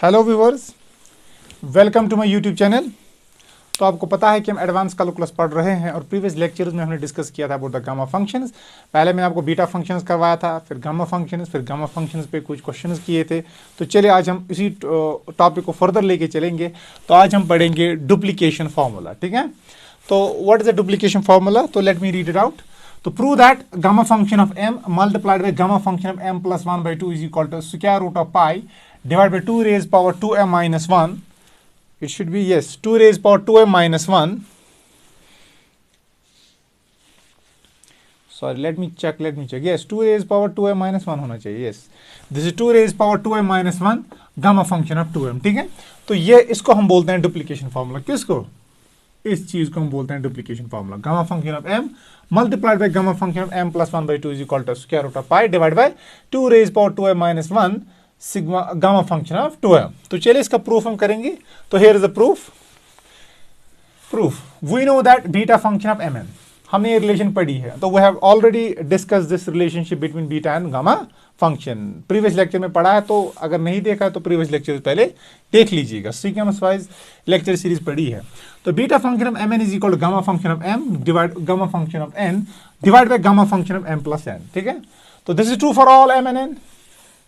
Hello viewers, welcome to my YouTube channel. तो आपको पता है कि हम एडवांस कैलकुलस पढ़ रहे हैं और प्रीवियस लेक्चर्स में हमने डिस्कस किया था अबाउट द गामा फंक्शंस। पहले मैंने आपको बीटा फंक्शंस करवाया था, फिर गामा फंक्शंस पे कुछ क्वेश्चंस किए थे। तो चलिए आज हम इसी टॉपिक को फर्दर लेके चलेंगे। तो आज हम पढ़ेंगे डुप्लीकेशन फार्मूला। ठीक है, तो what is the duplication formula? तो let me read it out. To prove that gamma function of m multiplied by gamma function of m plus 1 by 2 is equal to square root of pi divided by 2 raised power 2m minus 1. It should be, yes, 2 raised power 2m minus 1. Sorry, let me check. Yes, 2 raised power 2m minus 1 होना चाहिए. Yes, this is 2 raised power 2m minus 1 gamma function of 2m. ठीक है, तो ये इसको हम बोलते हैं डुप्लीकेशन फार्मूला। किसको? इस चीज को हम बोलते हैं duplication formula. Gamma function of m multiplied by gamma function of m plus 1 by 2 is equal to square root of pi divided by 2 raised power 2m minus 1 sigma gamma function of 2m। तो चलिए इसका proof हम करेंगे। तो here is the proof we know that beta function of mn, हमने ये relation पढ़ी है। तो we have already discussed this relationship between beta and gamma function previous lecture में पढ़ा है। तो अगर नहीं देखा तो प्रीवियस लेक्चर पहले देख लीजिएगा। सीक्वेंस वाइज लेक्चर सीरीज पढ़ी है। तो beta function of mn is equal to gamma function of m divide gamma function of n divide by gamma function of m plus n। ठीक है, तो this is true for all m and n।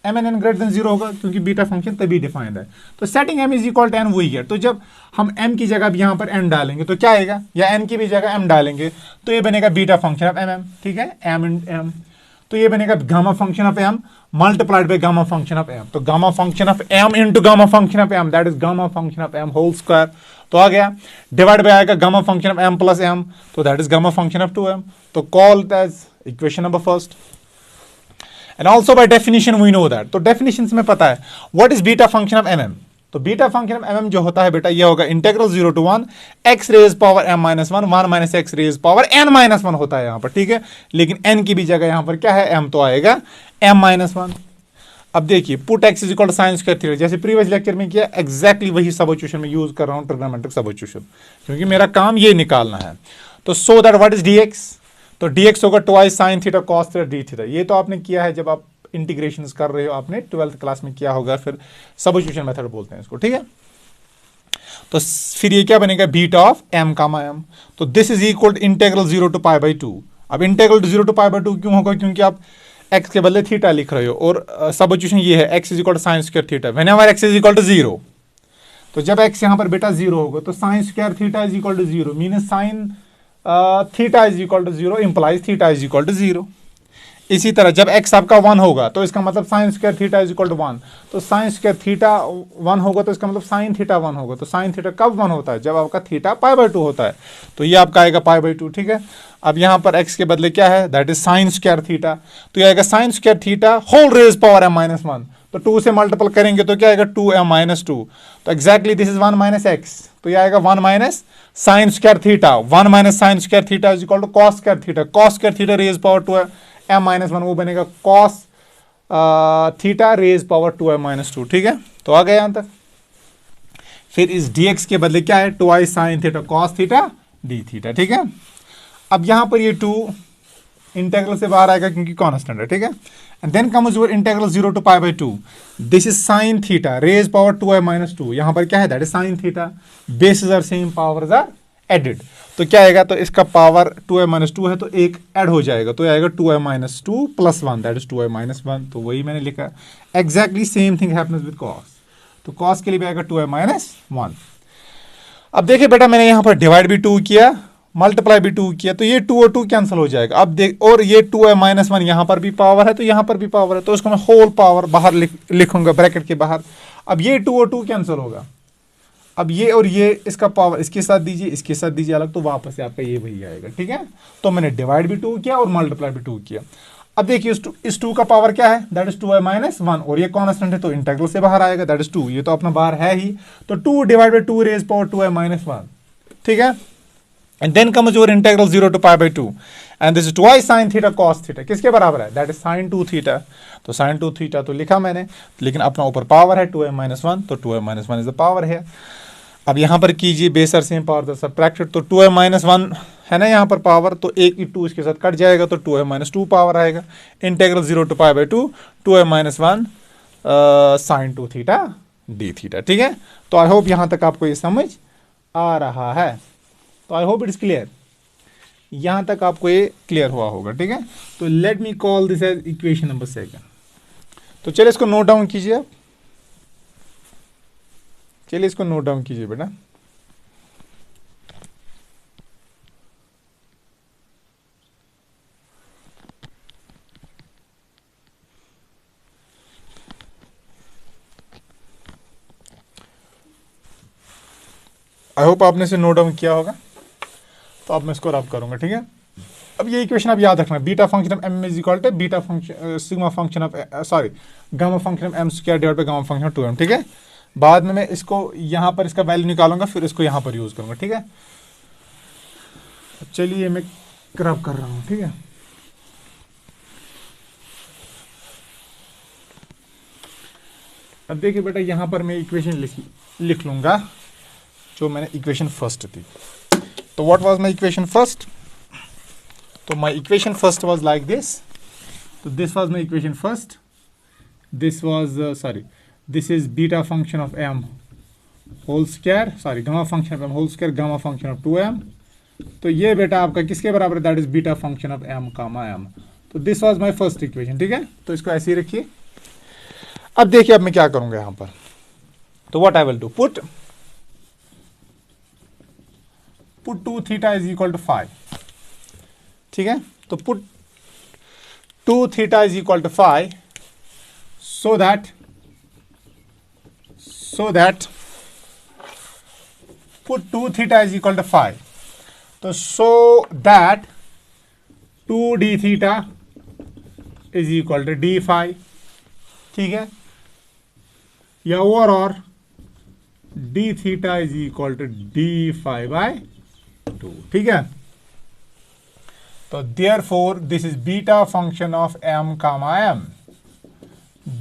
m and n greater than 0 होगा क्योंकि beta function तभी defined है। तो setting m is equal to n वही है। तो जब हम m की जगह यहाँ पर n डालेंगे तो क्या आएगा, या n की भी जगह m डालेंगे तो ये बनेगा बीटा फंक्शन ऑफ mm। ठीक है, m इन m, तो ये बनेगा gamma function of m multiplied by gamma function of m। तो gamma function of m into gamma function of m, that is gamma function of m whole square. तो आ गया, divide by आएगा gamma function of m plus m, तो that is gamma function of 2m। तो call it as equation number first. And also by definition we know that, तो definition में पता है what is beta function of mm। तो beta function of mm जो होता है बेटा, ये होगा integral 0 to 1 x raise power m minus 1 1 minus x raise power n minus 1 होता है यहाँ पर। ठीक है, लेकिन n की भी जगह यहाँ पर क्या है, m, तो आएगा m माइनस 1। अब देखिए, put x is equal to sine square theta, जैसे प्रीवियस लेक्चर में किया, एग्जैक्टली वही सबस्टिट्यूशन में यूज कर रहा हूँ, ट्रिग्नोमेट्रिक सबस्टिट्यूशन, क्योंकि मेरा काम ये निकालना है। तो so that what is dx, तो dx होगा twice sine theta cos theta d theta. ये तो आपने किया है जब आप इंटीग्रेशन कर रहे हो, आपने 12th क्लास में किया होगा, फिर सबस्टिट्यूशन मेथड बोलते हैं इसको। ठीक है, तो फिर ये क्या बनेगा, beta of m comma m। तो this is equal to integral 0 to pi by 2। अब इंटीग्रल 0 टू पाई बाई 2 क्यों होगा, क्योंकि आप x के बदले थीटा लिख रहे हो और सबस्टिट्यूशन ये है x is equal to sine square theta whenever x is equal to 0। तो जब x यहाँ पर बेटा 0 होगा तो sine square theta is equal to 0 mean sine theta is equal to 0 implies theta is equal to 0। इसी तरह जब x आपका 1 होगा तो इसका मतलब sine square theta is equal to 1। तो साइन स्क्वायर थीटा 1 होगा तो इसका मतलब साइन थीटा 1 होगा। तो साइन थीटा कब 1 होता है, जब आपका थीटा पाई बाई 2 होता है। तो ये आपका आएगा पाई बाई 2। ठीक है, अब यहाँ पर x के बदले क्या है, that is sine square theta. तो ये आएगा sine square theta whole raise power m minus 1। तो 2 से मल्टीपल करेंगे तो क्या आएगा, 2m माइनस 2। तो exactly this is 1 minus x। तो ये आएगा 1 minus sine square theta, 1 minus sine square theta is equal to cos square theta. Cos square theta raise power 2 m minus 1, वो बनेगा cos theta raise power 2m minus 2। ठीक है, तो आ गया यहां तक। फिर इस dx के बदले क्या है, twice sine theta cos theta d theta. ठीक है, अब यहां पर ये 2 इंटीग्रल से बाहर आएगा क्योंकि कांस्टेंट है। ठीक है, and then comes your integral 0 to pi by 2। This is sine theta raise power 2m minus 2। यहां पर क्या है, that is sine theta. Bases are same, powers are added. तो क्या आएगा, तो इसका पावर 2m माइनस 2 है तो एक ऐड हो जाएगा, तो आएगा 2m minus 2 plus 1, that is 2m minus 1। तो वही मैंने लिखा, exactly same thing happens with cos. तो कॉस के लिए भी आएगा 2m माइनस 1। अब देखिए बेटा, मैंने यहाँ पर डिवाइड भी 2 किया, मल्टीप्लाई भी 2 किया, तो ये 2 और 2 कैंसिल हो जाएगा। अब देख, और ये 2m माइनस 1 यहाँ पर भी पावर है तो यहाँ पर भी पावर है, तो इसको मैं होल पावर बाहर लिखूंगा ब्रैकेट के बाहर। अब ये 2 और 2 कैंसिल होगा। अब ये और ये, इसका पावर इसके साथ दीजिए, इसके साथ दीजिए अलग, तो वापस से आपका ये वही आएगा। ठीक है, तो मैंने डिवाइड भी 2 किया और मल्टीप्लाई भी 2 किया। अब देखिए इस 2 का पावर क्या है, दैट इज 2m माइनस 1, और ये कांस्टेंट है तो इंटीग्रल से बाहर आएगा, दैट इज 2। ये तो अपना बाहर है ही, तो 2 divide by 2 raise power 2m minus 1। ठीक है, and then comes your integral 0 to pi by 2 and this is twice sine theta cos theta. किसके बराबर है, दैट इज साइन 2 थीटा। तो साइन 2 थीटा तो लिखा मैंने, लेकिन अपना ऊपर पावर है 2m माइनस 1, तो 2m minus 1 is the power है। अब यहाँ पर कीजिए base are same power subtracted, तो 2m माइनस 1 है ना यहाँ पर पावर, तो एक 2 इसके साथ कट जाएगा तो 2m माइनस 2 पावर आएगा। Integral 0 to pi by 2 2m minus 1 sine 2 theta d theta. ठीक है, तो आई होप यहां तक आपको ये समझ आ रहा है। तो I hope it is clear, यहां तक आपको ये क्लियर हुआ होगा। ठीक है, तो let me call this as equation number 2। तो चलिए इसको नोट डाउन कीजिए आप, चलिए इसको नोट डाउन कीजिए बेटा। आई होप आपने इसे नोट डाउन किया होगा। तो अब मैं इसको रब करूंगा। ठीक है, अब ये इक्वेशन आप याद रखना, beta function of m is equal to beta function sigma function of sorry gamma function of m square divide by gamma function of 2m। ठीक है, बाद में मैं इसको यहां पर इसका वैल्यू निकालूंगा, फिर इसको यहां पर यूज करूंगा। ठीक है, चलिए मैं रब कर रहा हूं। ठीक है, अब देखिए बेटा, यहां पर मैं इक्वेशन लिख लूंगा जो मैंने इक्वेशन फर्स्ट थी। तो what was my equation first? तो my equation first was like this. तो this was my equation first, this was sorry this is beta function of m whole square, sorry gamma function of m whole square, gamma function of 2m। तो ये बेटा आपका किसके बराबर है? That is beta function of m comma m। तो this was my first equation. ठीक है, तो इसको ऐसे ही रखिए। अब देखिए अब मैं क्या करूंगा यहां पर। तो what I will do, put 2 theta is equal to 5। ठीक है, तो put 2 theta is equal to 5 so that put 2 theta is equal to 5, तो so that 2 d theta is equal to d phi। ठीक है, या और d theta is equal to d phi by 2। ठीक है, तो therefore this is beta function of m comma m,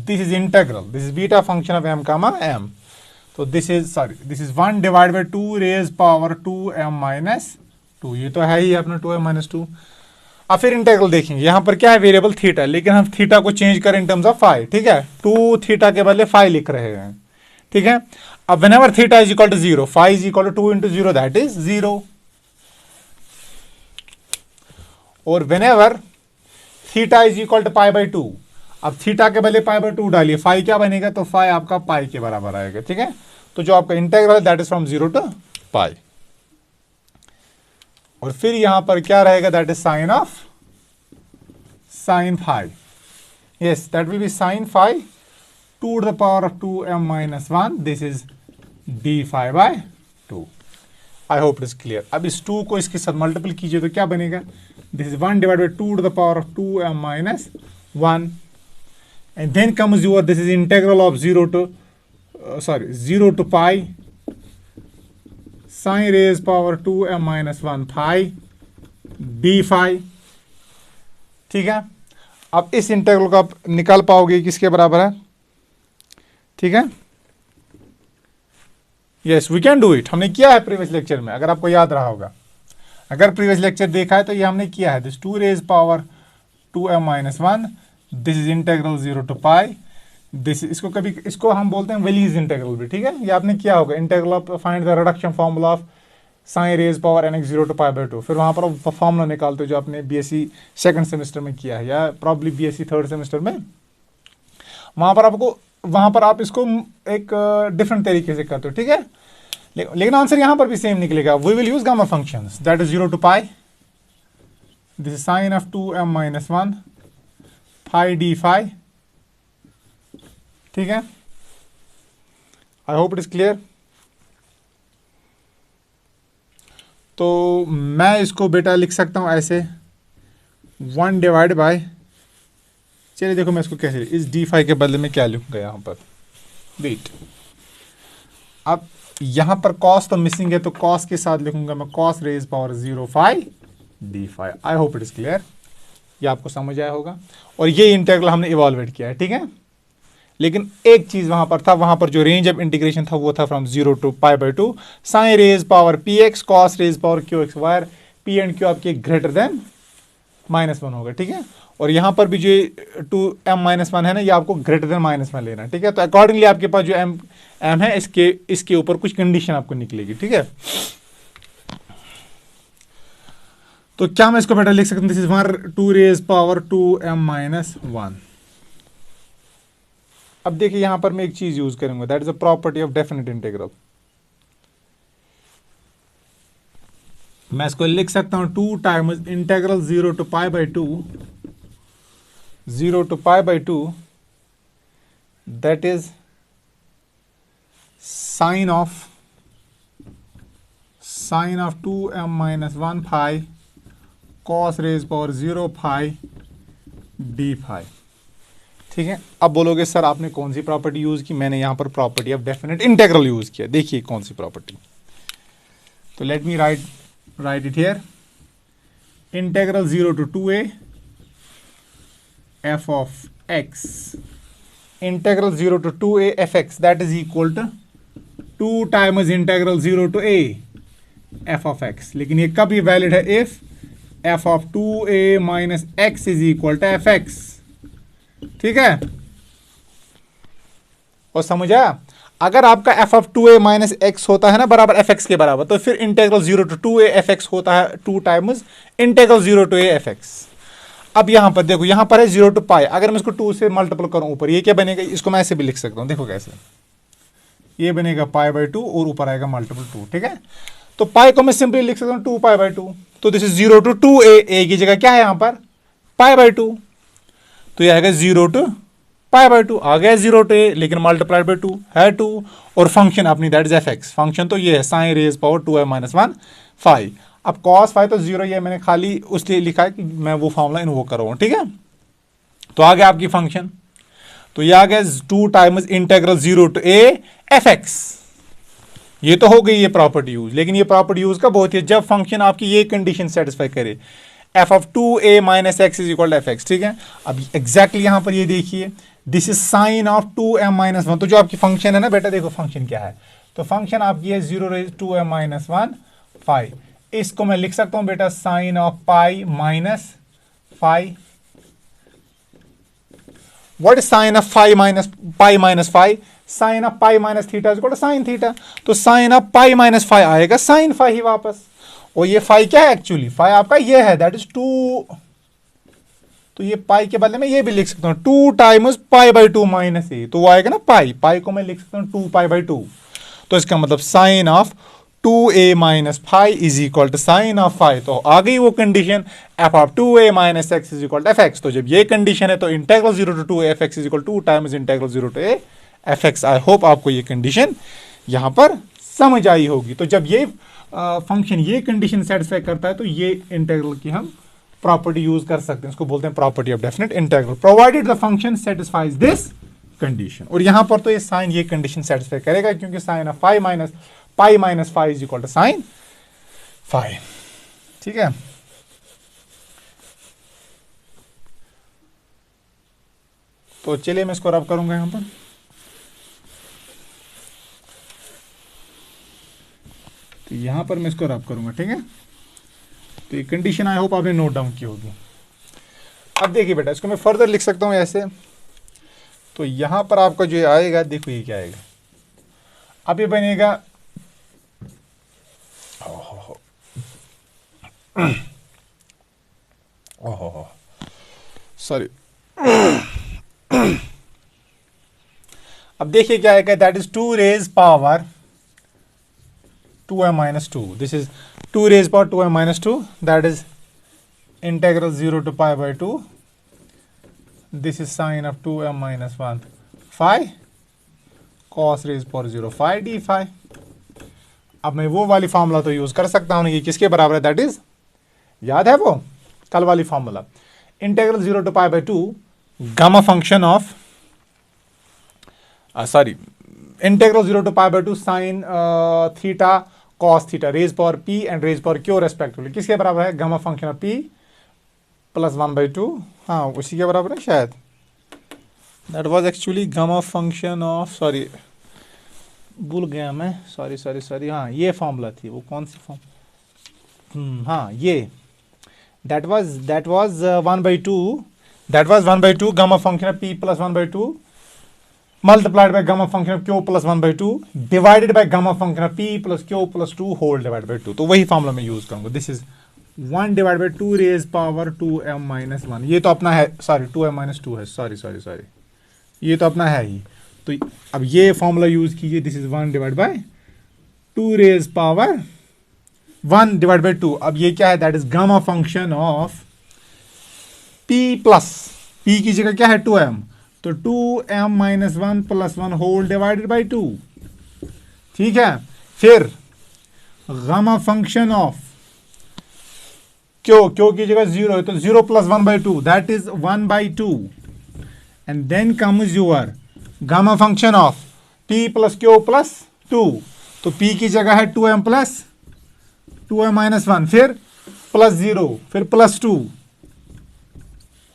this is integral, this is beta function of m comma m। तो this is 1 divided by 2 raised power 2m minus 2, ये तो है ही अपना 2m minus 2। अब फिर इंटेग्रल देखेंगे, यहां पर क्या है? वेरिएबल थीटा, लेकिन हम थीटा को चेंज करें इन टर्म्स ऑफ फाई। ठीक है, 2 थीटा के बदले फाई लिख रहे हैं। ठीक है, अब whenever theta is equal to 0, phi is equal to 2 into 0, that is 0। और whenever theta is equal to pi by 2, अब थीटा के बदले पाई बाई 2 डालिए, फाई क्या बनेगा? तो फाई आपका पाई के बराबर आएगा। ठीक है, तो जो आपका इंटेग्रल है that is from 0 to pi. और फिर यहां पर क्या रहेगा? That is sine of sine phi, yes that will be sine phi 2 to the power of 2m minus 1, this is d phi by 2। I hope it is clear. अब इस 2 को इसके साथ मल्टीपल कीजिए तो क्या बनेगा? This is 1 divided by 2 to the power of 2m minus 1, and then comes your this is integral of 0 to pi sine raised power 2m minus 1 phi d phi। ठीक है, अब इस इंटीग्रल को आप निकाल पाओगे किसके बराबर है? ठीक है, yes we can do it, हमने किया है प्रीवियस लेक्चर में, अगर आपको याद रहा होगा। अगर प्रीवियस लेक्चर देखा है तो ये हमने किया है। This 2 raise power 2m minus 1, this is integral 0 to pi, this इसको हम बोलते हैं वेलीज इंटेग्रल भी। ठीक है, ये आपने किया होगा, integral of find the reduction formula of sine raise power nx 0 to pi by 2। फिर वहां पर फॉर्मूला निकालते हो जो आपने बीएससी सेकंड सेमेस्टर में किया है, या प्रॉब्ली बीएससी थर्ड सेमेस्टर में। वहां पर आप इसको एक डिफरेंट तरीके से करते हो। ठीक है, लेकिन आंसर यहां पर भी सेम निकलेगा। We will use gamma functions, that is 0 to pi, this is sine of 2m minus 1 phi d phi. ठीक है, I hope it is clear. तो मैं इसको बेटा लिख सकता हूं ऐसे 1 डिवाइड बाय, चलिए देखो मैं इसको कैसे, इस डी फाई के बदले में क्या लिखूंगा यहां पर, वेट। अब यहां पर कॉस तो मिसिंग है, तो कॉस के साथ लिखूंगा मैं cos raise power 0 phi d phi. I hope it is clear, ये आपको समझ आया होगा। और ये इंटीग्रल हमने इवॉल्वेट किया है। ठीक है, लेकिन एक चीज वहां पर था, वहां पर जो रेंज ऑफ इंटीग्रेशन था वो था from 0 to pi by 2 sine raise power p x cos raise power q x, where p and q आपके ग्रेटर देन -1 होगा, ठीक है। और यहाँ पर भी जो 2m-1 है ना, ये आपको ग्रेटर देन -1 लेना है, ठीक है। तो अकॉर्डिंगली आपके पास जो m है इसके ऊपर कुछ कंडीशन आपको निकलेगी, ठीक है। तो क्या मैं इसको बेटा लिख सकता हूँ, दिस इज 2^2m-1। अब देखिए यहां पर मैं एक चीज यूज करूंगा, that is a property of definite integral. मैं इसको लिख सकता हूं 2 times integral 0 to π/2 that is sine of 2m-1 phi cos raised power 0 phi d phi, ठीक है। अब बोलोगे सर आपने कौन सी प्रॉपर्टी यूज की, मैंने यहां पर property of definite integral use किया। देखिए कौन सी प्रॉपर्टी, तो let me write it here, integral 0 to 2a f of x, integral 0 to 2a f(x) that is equal to 2 times integral 0 to a f of x। लेकिन ये कब ये valid है, if f of 2a minus x is equal to fx, ठीक है। और समझा, अगर आपका f of 2a minus x होता है ना बराबर fx के बराबर, तो फिर इंटीग्रल 0 to 2a fx होता है 2 times integral 0 to a fx। अब यहां पर देखो, यहां पर है 0 to π, अगर मैं इसको 2 से मल्टीपल करूं ऊपर, ये क्या बनेगा, इसको मैं ऐसे भी लिख सकता हूं, देखो कैसे, ये बनेगा π/2 और ऊपर आएगा मल्टीपल 2, ठीक है। तो पाई को मैं सिंपली लिख सकता हूं 2π/2, तो this is 0 to 2a, a की जगह क्या है यहां पर π/2, तो ये आएगा 0 to π/2, आ गया 0 to a, लेकिन मल्टीप्लाइड बाय 2 है 2, और फंक्शन अपनी दैट इज fx, फंक्शन तो ये है sine raise power 2m-1 phi। अब cos phi तो 0 ये मैंने खाली उसलिए लिखा है कि मैं वो फॉर्मूला इन्वोक कर रहा हूं, ठीक है। तो आ गया आपकी फंक्शन, तो ये आ गया 2 times integral 0 to a fx। ये तो हो गई ये प्रॉपर्टी यूज, लेकिन ये प्रॉपर्टी यूज कब होती है, जब फंक्शन आपकी ये कंडीशन सेटिस्फाई करे, f of 2a minus x is equal to fx, ठीक है। अब एग्जैक्टली यहां पर ये देखिए, this is sine of 2m-1, तो जो आपकी फंक्शन है ना बेटा, देखो फंक्शन क्या है, तो फंक्शन आपकी है 0 raised 2m-1 phi। इसको मैं लिख सकता हूं बेटा sine of pi minus phi। What is sine of pi minus phi? Sine of pi minus theta is equal to sine theta, तो sine of pi minus phi आएगा साइन phi ही वापस। और ये phi क्या है एक्चुअली, phi आपका ये है दैट इज 2, तो ये पाई के बदले में ये भी लिख सकता हूं 2 टाइम्स π/2 माइनस ए, तो वो आएगा ना पाई को मैं लिख सकता हूं 2π/2, तो इसका मतलब sine of 2a minus phi is equal to sine of phi। तो आ गई वो condition f of 2a minus x is equal to fx। तो जब ये कंडीशन है तो integral 0 to 2a fx is equal to 2 times integral 0 to a fx। I hope आपको ये कंडीशन यहां पर समझ आई होगी। तो जब ये फंक्शन ये कंडीशन सेटिस्फाई करता है तो ये इंटीग्रल की हम प्रॉपर्टी यूज कर सकते हैं, इसको बोलते हैं property of definite integral, provided the function satisfies this condition. और यहां पर तो ये साइन ये कंडीशन सेटिस्फाई करेगा, क्योंकि sine of pi minus phi is equal to sine phi, ठीक है। तो चलिए मैं इसको रब करूंगा यहां पर, तो यहां पर मैं इसको रब करूंगा, ठीक है। तो ये कंडीशन आई होप आपने नोट डाउन की होगी। अब देखिए बेटा, इसको मैं फर्दर लिख सकता हूं ऐसे, तो यहां पर आपका जो आएगा, देखो ये क्या आएगा, अब ये बनेगा सॉरी अब देखिए क्या आएगा, that is 2 raised power 2m-2, this is 2 raised power 2m-2, that is integral 0 to π/2, this is sine of 2m-1 phi cos raised power 0 phi d phi। अब मैं वो वाली फॉर्मूला तो यूज कर सकता हूं, ये किसके बराबर है, दैट इज, याद है वो कल वाली formula, integral 0 to π/2 gamma function of integral 0 to π/2 sine theta cos theta raise power p and raise power q respectively, किसके बराबर है, gamma function of p plus 1/2, हाँ उसी के बराबर है शायद, that was actually gamma function of, sorry भूल गया मैं, सॉरी, हाँ ये फॉर्मूला थी, वो कौन सी फॉर्म, हाँ ये that was 1/2, that was 1/2 gamma function of p plus 1/2 multiplied by gamma function of q plus 1/2 divided by gamma function of p plus q plus 2 whole divided by 2. तो वही formula मैं use करूंगा. This is 1 divided by 2 raised power 2m minus 1. ये तो अपना है, sorry 2m minus 2 है, sorry ये तो अपना है ही. तो अब ये फॉर्मूला यूज कीजिए. This is 1 divided by 2 raised power 1 divided by 2. अब ये क्या है? That is gamma function of p plus p की जगह क्या है? 2m. तो 2m minus 1 plus 1 whole divided by 2. ठीक है. फिर गामा फंक्शन ऑफ क्यों की जगह 0 है, तो 0 plus 1/2 that is 1/2. and then comes your gamma function of p plus q plus 2. तो p की जगह है 2m plus 2m minus 1, फिर plus 0, फिर plus 2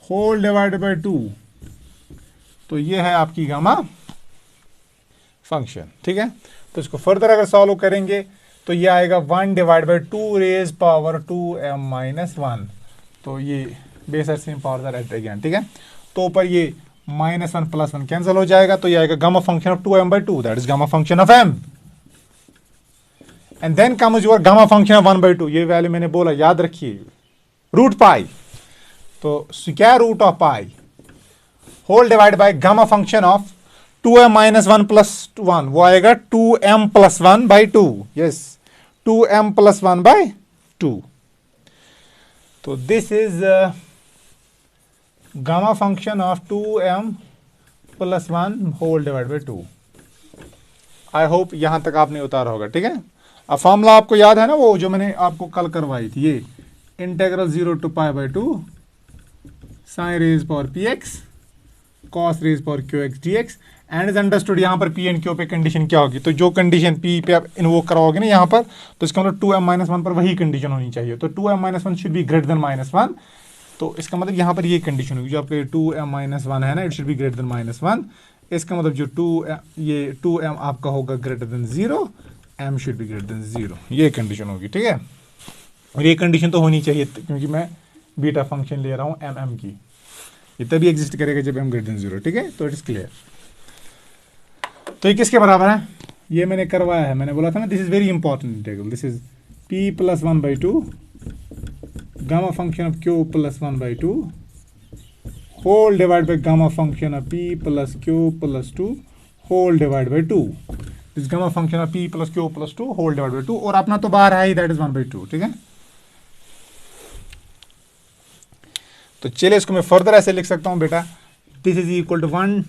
whole divided by 2. तो ये है आपकी गामा फंक्शन. ठीक है. तो इसको फर्दर अगर सॉल्व करेंगे तो ये आएगा 1 divided by 2 raised power 2m minus 1. तो ये बेसर से पावर एट अगेन. ठीक है. तो ऊपर ये -1 + 1 कैंसिल हो जाएगा. तो ये आएगा gamma function of 2m/2, that is gamma function of m. And then comes your gamma function of 1/2. ये वैल्यू मैंने बोला, याद रखिए, रूट पाई. तो square root of pi whole divide by gamma function of 2m minus 1 plus 1, वो आएगा 2m plus 1/2. Yes, 2m plus 1/2. तो this is gamma function of 2m plus 1 whole divide by 2. I hope यहां तक आपने उतारा होगा. ठीक है. अब फॉर्मूला आपको याद है ना, वो जो मैंने आपको कल करवाई थी, ये integral 0 to π/2 sin raised power px cos raised power qx dx. And is understood. यहाँ पर पी एंड क्यू पे कंडीशन क्या होगी? तो जो कंडीशन पी पे आप इन्वोक कराओगे ना यहाँ पर, तो इसका मतलब 2m minus 1 पर वही कंडीशन होनी चाहिए. तो 2m minus 1 should be greater than -1. तो इसका मतलब यहाँ पर ये कंडीशन होगी, जो आपके 2m minus 1 है ना, it should be greater than -1. इसका मतलब जो 2m आपका होगा greater than 0, m should be greater than 0. ये कंडीशन होगी. ठीक है. और ये कंडीशन तो होनी चाहिए, क्योंकि मैं बीटा फंक्शन ले रहा हूँ mm की. ये तभी एग्जिस्ट करेगा जब m ग्रेटर देन 0. ठीक है. तो इट इज क्लियर. तो ये किसके बराबर है? ये मैंने करवाया है. मैंने बोला था ना, this is very important integral. This is p plus 1/2 gamma function of q plus 1/2 whole divide by gamma function of p plus q plus 2 whole divide by 2. This gamma function of p plus q plus 2 whole divide by 2. और अपना तो बाहर है ही, that is 1/2. ठीक है. तो चलिए इसको मैं फर्दर ऐसे लिख सकता हूं बेटा. This is equal to 1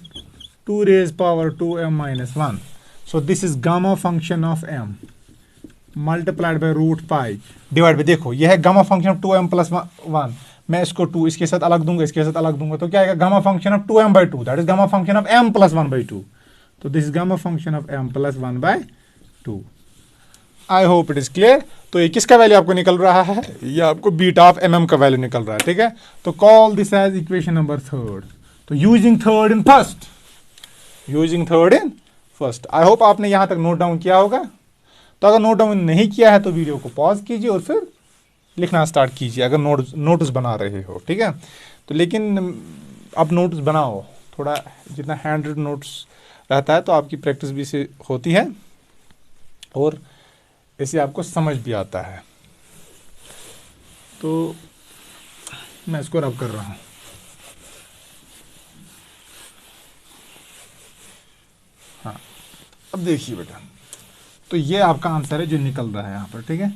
2 raised power 2m minus 1. So this is gamma function of m multiplied by root pi divided by, देखो ये है gamma function of 2m plus 1. मैं इसको 2 इसके साथ अलग दूंगा, इसके साथ अलग दूंगा, तो क्या आएगा? gamma function of 2m/2, that is gamma function of m plus 1/2. तो this is gamma function of m plus 1/2. I hope it is clear. तो ये किसका वैल्यू आपको निकल रहा है? ये आपको बीटा ऑफ mm का वैल्यू निकल रहा है. ठीक है. तो call this as equation number 3rd. तो using third in first. I hope आपने यहां तक नोट डाउन किया होगा. तो अगर नोट डाउन नहीं किया है तो वीडियो को पॉज कीजिए और फिर लिखना स्टार्ट कीजिए, अगर नोट्स बना रहे हो. ठीक है. तो लेकिन अब नोट्स बनाओ, थोड़ा जितना हैंड रिटन नोट्स रहता है तो आपकी प्रैक्टिस भी से होती है और ऐसे आपको समझ भी आता है. तो मैं इसको रब कर रहा हूँ. हाँ, अब देखिए बेटा, तो ये आपका आंसर है जो निकल रहा है यहाँ पर. ठीक है.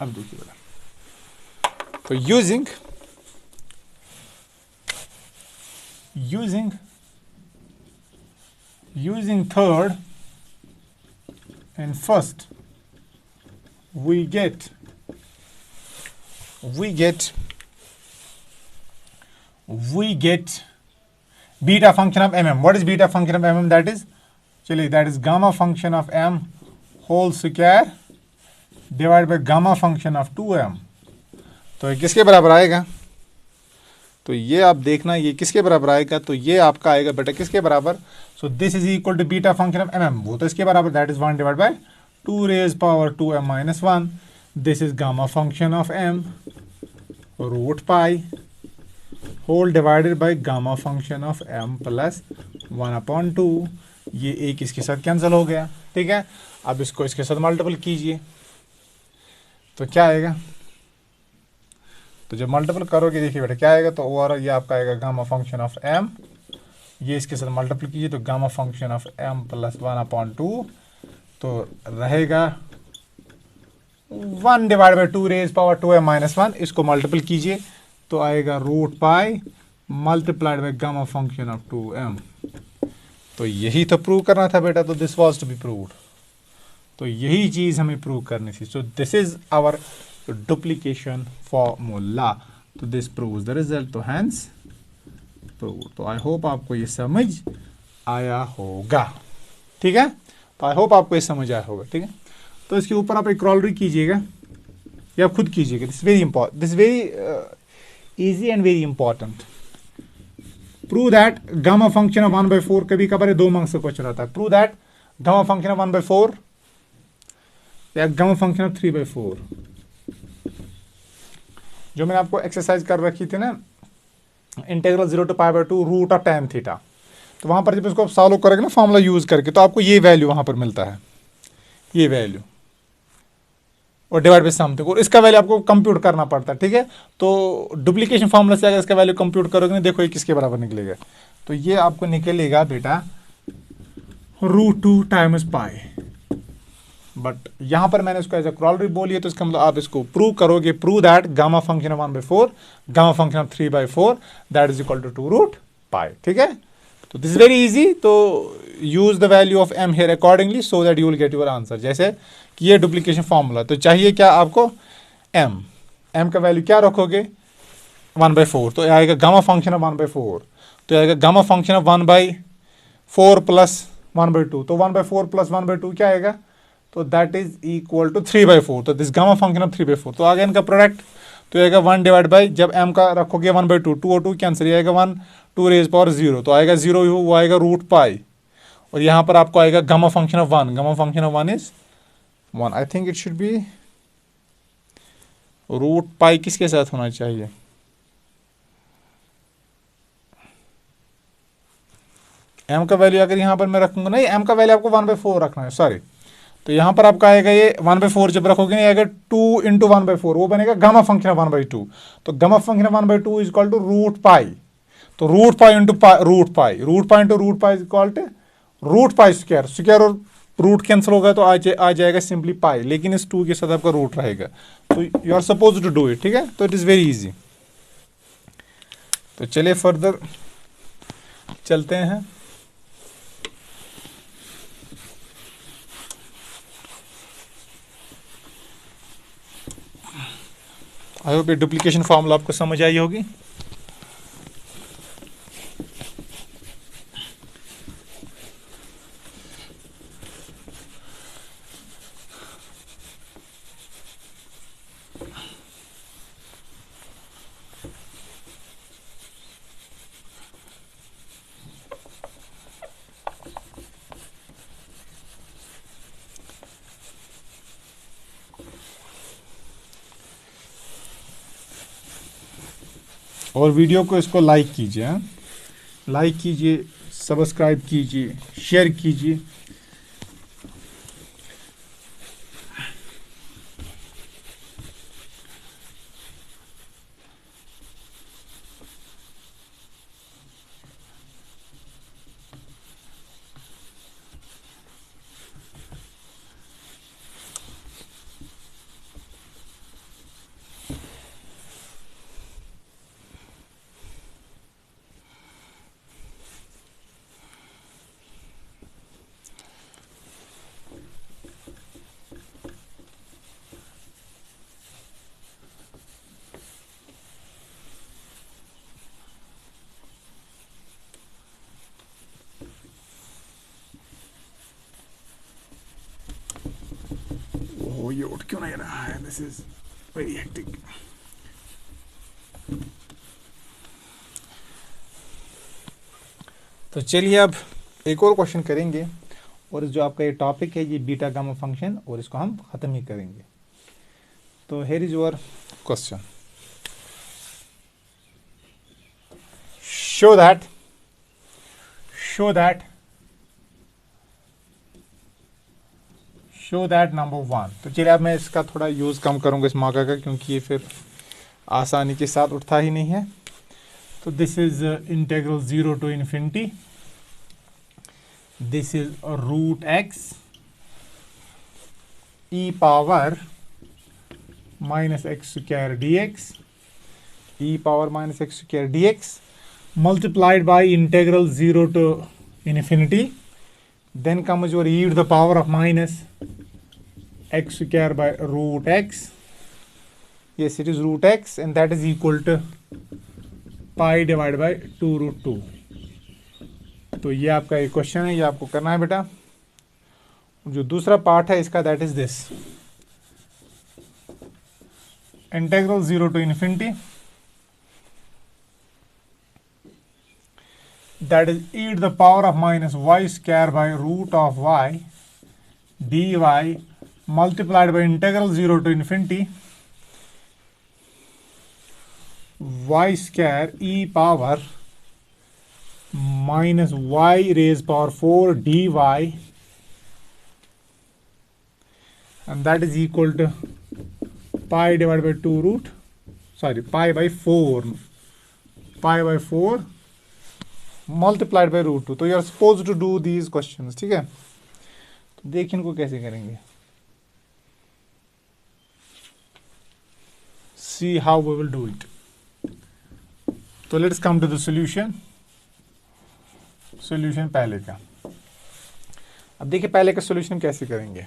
अब देखिए बेटा, तो using third and first we get beta function of mm. What is beta function of mm? That is gamma function of m whole square divided by gamma function of 2m. तो ये किसके बराबर आएगा? तो ये आप देखना, ये किसके बराबर आएगा? तो ये आपका आएगा बेटा किसके बराबर? So this is equal to beta function of mm. वो तो इसके बराबर, that is 1 divide by 2 raised power 2m minus 1. This is gamma function of m root pi whole divided by gamma function of m plus 1/2. ये एक इसके साथ cancel हो गया, ठीक है। अब इसको इसके साथ मल्टीपल कीजिए तो क्या आएगा, तो जब मल्टीपल करोगे देखिए बेटा क्या आएगा, तो ओवरऑल ये आपका आएगा गामा फंक्शन ऑफ m, ये इसके साथ मल्टीपल कीजिए तो gamma function of m plus 1/2, तो रहेगा 1 divide by 2 raise power 2m minus 1, इसको मल्टीपल कीजिए तो आएगा root pi multiplied by gamma function of 2m। तो यही तो प्रूव करना था बेटा, तो this was to be proved, तो यही चीज हमें प्रूव करनी थी। So this is our duplication formula, तो दिस प्रूव्स द रिजल्ट, तो हैंस प्रूव्ड। तो आई होप आपको ये समझ आया होगा, ठीक है। तो आई होप आपको ये समझ आया होगा, ठीक है। तो इसके ऊपर आप एक क्रॉलरी कीजिएगा या खुद कीजिएगा, this very important, this very easy and very important. Prove that gamma function of 1/4, कभी कभार 2 मार्क्स का क्वेश्चन आता है। Prove that gamma function of 1/4 या गामा फंक्शन ऑफ 3/4, जो मैंने आपको एक्सरसाइज कर रखी थी ना, integral 0 to π/2 root of tan theta, तो वहां पर जब इसको आप सॉल्व करेंगे ना फॉर्मूला यूज करके, तो आपको ये वैल्यू वहां पर मिलता है, ये वैल्यू और डिवाइड बाय समथिंग, और इसका वैल्यू आपको कंप्यूट करना पड़ता है, ठीक है। तो डुप्लीकेशन फॉर्मूला से अगर इसका वैल्यू कंप्यूट करोगे ना, देखो ये किसके बराबर निकलेगा, तो ये आपको निकलेगा बेटा √2 टाइम्स पाई, बट यहां पर मैंने इसको एज अ क्रॉलरी बोली है, तो इसका मतलब आप इसको प्रूव करोगे, prove that gamma function of 1/4 gamma function of 3/4 that is equal to 2√π, ठीक है। तो दिस इज वेरी इजी, तो use the value of m here accordingly so that you will get your answer। जैसे कि ये duplication formula, तो चाहिए क्या आपको m का वैल्यू क्या रखोगे 1/4, तो आएगा गामा फंक्शन ऑफ 1/4, तो आएगा गामा फंक्शन ऑफ 1/4 प्लस 1/2, तो 1/4 प्लस 1/2 क्या आएगा, तो दैट इज इक्वल टू 3/4, तो दिस गामा फंक्शन ऑफ 3/4, तो आ गया इनका प्रोडक्ट, तो आएगा 1 डिवाइड बाई, जब m का रखोगे 1/2, 2 और 2 कैंसिल, आएगा 1 2 रेज पावर 0, तो आएगा 0, वो आएगा √π, और यहाँ पर आपको आएगा gamma function of 1, gamma function of 1 is 1, I think it should be √π किसके साथ होना चाहिए, m का वैल्यू अगर यहाँ पर मैं रखूंगा, नहीं m का वैल्यू आपको 1/4 रखना है, सॉरी, तो यहाँ पर आपका आएगा ये 1/4 जब रखोगे नहीं आएगा 2 × 1/4, वो बनेगा गामा फंक्शन ऑफ 1/2, तो gamma function of 1/2 is equal to √π, तो √π into √π into √π is equal to √π square, square और रूट कैंसिल होगा तो आ जाएगा सिंपली पाई, लेकिन इस 2 के साथ आपका रूट रहेगा, तो you are suppose to do it, ठीक है। तो इट इज वेरी इजी। तो चलिए फर्दर चलते हैं। आई होप ये डुप्लीकेशन फॉर्मूला आपको समझ आई होगी। और वीडियो को इसको लाइक कीजिए, लाइक कीजिए, सब्सक्राइब कीजिए, शेयर कीजिए। ये उठ क्यों नहीं रहा है, दिस इज वेरी हेक्टिक। तो चलिए अब एक और क्वेश्चन करेंगे, और जो आपका ये टॉपिक है ये बीटा गामा फंक्शन, और इसको हम ख़त्म ही करेंगे। तो here is your question, show that number 1। तो चलिए अब मैं इसका थोड़ा यूज़ कम करूँगा इस मौका का, क्योंकि ये फिर आसानी के साथ उठता ही नहीं है। तो this is integral 0 to infinity, this is root x e power minus x square d x, e power minus x square d x multiplied by integral 0 to infinity, then comes your e to the power of minus x square by root x. Yes, it is root x, and that is equal to pi divided by 2 root 2. तो ये आपका एक question है, ये आपको करना है बेटा। जो दूसरा पार्ट है इसका, that is this, integral 0 to infinity, that is e to the power of minus y square by root of y dy multiplied by integral 0 to infinity y square e power minus y raised power 4 dy, and that is equal to pi divided by 2 root, pi by 4 multiplied by root 2. तो you are supposed to do these questions, ठीक है। तो देखिए इनको कैसे करेंगे, see how we will do it. तो let's come to the solution पहले का। अब देखिए पहले का सोल्यूशन कैसे करेंगे।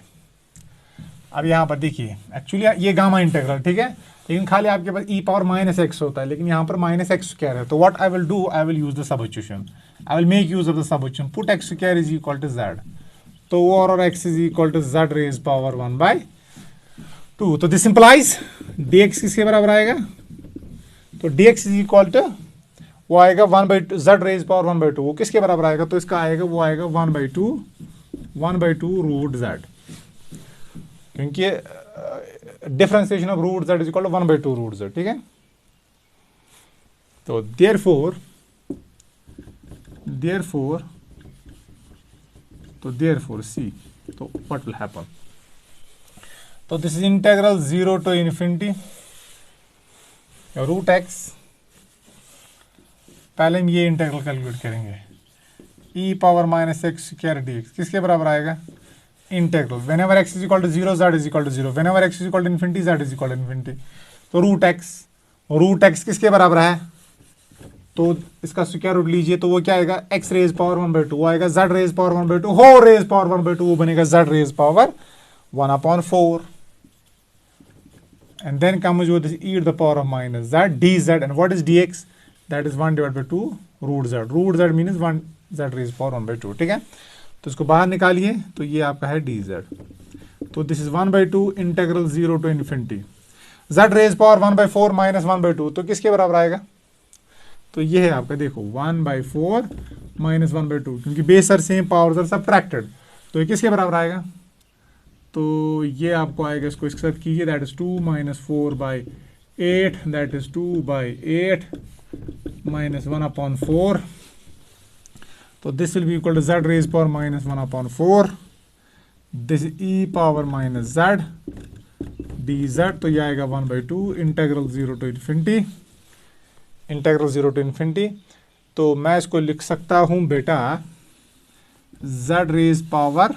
अब यहाँ पर देखिए, एक्चुअली ये गामा इंटीग्रल, ठीक है, लेकिन खाली आपके पास e पावर माइनस एक्स होता है, लेकिन यहाँ पर माइनस एक्स स्क्वायर है। तो what I will do, I will use the substitution, I will make use of the substitution, put x square is equal to Z, तो और x is equal to Z raise power 1/2। तो this implies dx किसके बराबर आएगा, तो dx is equal to वो आएगा 1/2 Z raise power 1/2, वो किसके बराबर आएगा, तो इसका आएगा वो आएगा 1/2 रूट जेड, क्योंकि differentiation of root z is equal to 1/2 root z, ठीक है। तो देयरफॉर सी, तो व्हाट विल हैपन, तो this is integral 0 to infinity root x, पहले हम ये इंटीग्रल कैलकुलेट करेंगे, e power minus x square d x किसके बराबर आएगा, integral whenever x is equal to 0 z is equal to 0, whenever x is equal to infinity z is equal to infinity। तो root x किसके बराबर है, तो इसका स्क्वायर रूट लीजिए, तो वो क्या आएगा, x रेज पावर 1/2, वो आएगा z रेज पावर 1/2, हो रेज पावर 1/2, वो बनेगा z raise power 1/4, and then comes with this e to the power of minus z dz, and what is dx, that is 1/2 root z means 1 z raised power 1/2, ठीक है। तो इसको बाहर निकालिए, तो ये आपका है dz, तो this is 1/2 integral 0 to infinity z raise power 1/4 minus 1/2, तो किसके बराबर आएगा, तो ये है आपका, देखो 1/4 माइनस 1/2, क्योंकि base are same, powers are subtracted, तो ये किसके बराबर आएगा, तो ये आपको आएगा, इसको इसके साथ कीजिए, that is 2 minus 4/8, that is 2/8 minus 1/4, तो this will be equal to z raise power minus 1/4, this e power minus z dz, तो ये आएगा 1/2 इंटीग्रल 0 to infinity। तो मैं इसको लिख सकता हूँ बेटा z रेज पावर,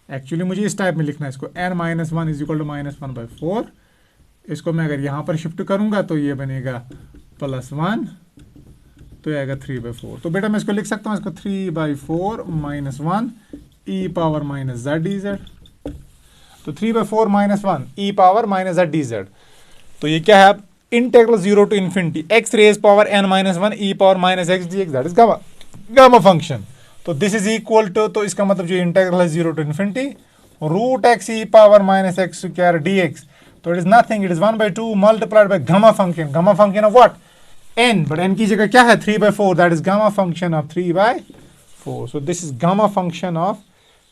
एक्चुअली मुझे इस टाइप में लिखना है इसको, n-1 इज इक्वल टू -1/4, इसको मैं अगर यहाँ पर शिफ्ट करूँगा तो ये बनेगा +1, तो आएगा 3/4। तो बेटा मैं इसको लिख सकता हूँ, इसको 3/4 minus 1 e power minus z dz, तो 3/4 minus 1 e power minus z dz, तो ये क्या है, integral 0 to infinity x raise power n-1 e power minus x dx, that is gamma function. तो दिस इज इक्वल टू, तो इसका मतलब जो इंटीग्रल है 0 to infinity root x e power minus x square dx, तो it is nothing, it is 1/2 multiplied by gamma function of what, n, but n की जगह क्या है 3/4, that is gamma function of 3/4, so this is gamma function of